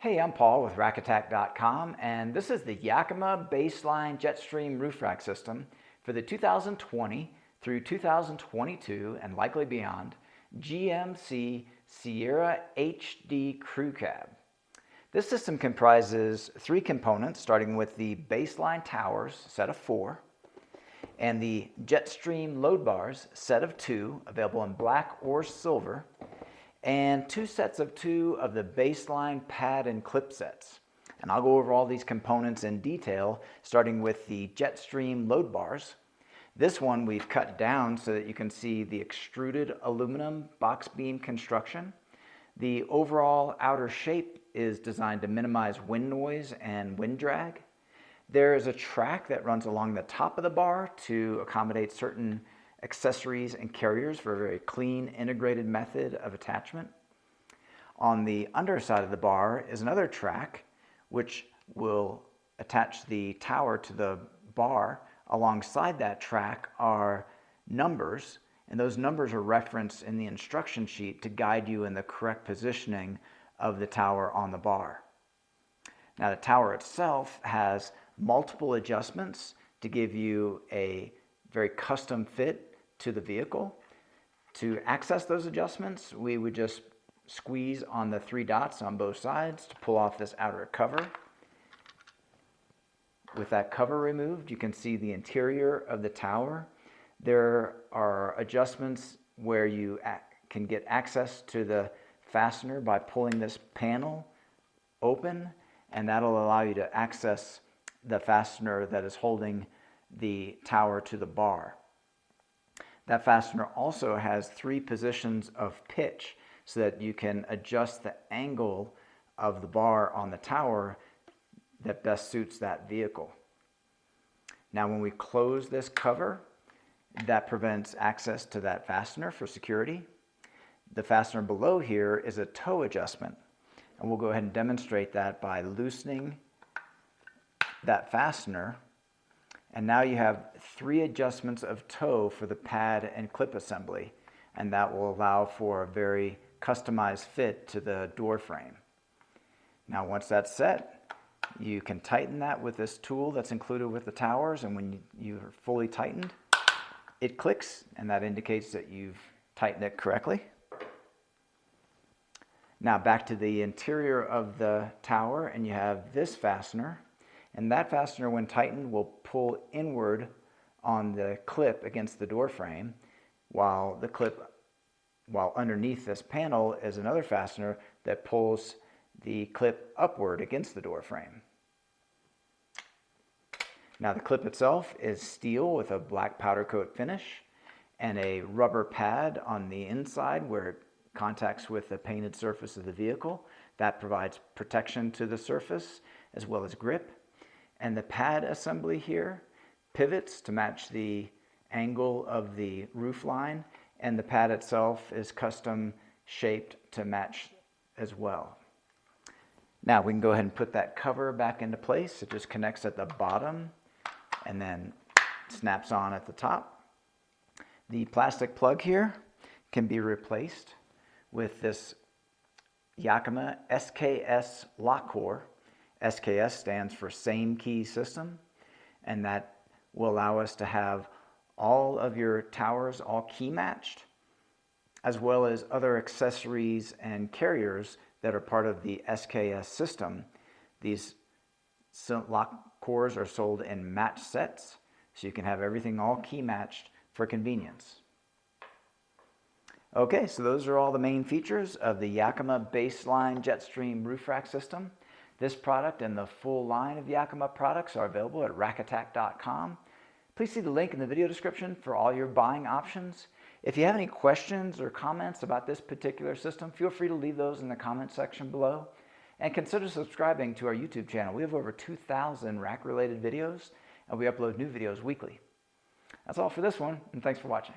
Hey, I'm Paul with rackattack.com, and this is the Yakima BaseLine JetStream roof rack system for the 2020 through 2022 and likely beyond GMC Sierra HD Crew Cab. This system comprises three components, starting with the BaseLine towers, set of 4, and the JetStream load bars, set of 2, available in black or silver, and 2 sets of 2 of the BaseLine pad and clip sets. And I'll go over all these components in detail, starting with the JetStream load bars. This one we've cut down so that you can see the extruded aluminum box beam construction. The overall outer shape is designed to minimize wind noise and wind drag. There is a track that runs along the top of the bar to accommodate certain accessories and carriers for a very clean, integrated method of attachment. On the underside of the bar is another track which will attach the tower to the bar. Alongside that track are numbers, and those numbers are referenced in the instruction sheet to guide you in the correct positioning of the tower on the bar. Now, the tower itself has multiple adjustments to give you a very custom fit to the vehicle. To access those adjustments, we would just squeeze on the 3 dots on both sides to pull off this outer cover. With that cover removed, you can see the interior of the tower. There are adjustments where you can get access to the fastener by pulling this panel open, and that'll allow you to access the fastener that is holding the tower to the bar. That fastener also has 3 positions of pitch so that you can adjust the angle of the bar on the tower that best suits that vehicle. Now, when we close this cover, that prevents access to that fastener for security. The fastener below here is a toe adjustment, and we'll go ahead and demonstrate that by loosening that fastener. And now you have 3 adjustments of toe for the pad and clip assembly, and that will allow for a very customized fit to the door frame. Now, once that's set, you can tighten that with this tool that's included with the towers, and when you're fully tightened, it clicks, and that indicates that you've tightened it correctly. Now, back to the interior of the tower, and you have this fastener. And that fastener, when tightened, will pull inward on the clip against the door frame, while underneath this panel is another fastener that pulls the clip upward against the door frame. Now, the clip itself is steel with a black powder coat finish and a rubber pad on the inside where it contacts with the painted surface of the vehicle. That provides protection to the surface as well as grip. And the pad assembly here pivots to match the angle of the roof line, and the pad itself is custom shaped to match as well. Now we can go ahead and put that cover back into place. It just connects at the bottom and then snaps on at the top. The plastic plug here can be replaced with this Yakima SKS lock core. SKS stands for Same Key System, and that will allow us to have all of your towers all key matched, as well as other accessories and carriers that are part of the SKS system. These lock cores are sold in match sets, so you can have everything all key matched for convenience. Okay, so those are all the main features of the Yakima BaseLine JetStream roof rack system. This product and the full line of Yakima products are available at rackattack.com. Please see the link in the video description for all your buying options. If you have any questions or comments about this particular system, feel free to leave those in the comment section below. And consider subscribing to our YouTube channel. We have over 2,000 rack-related videos, and we upload new videos weekly. That's all for this one, and thanks for watching.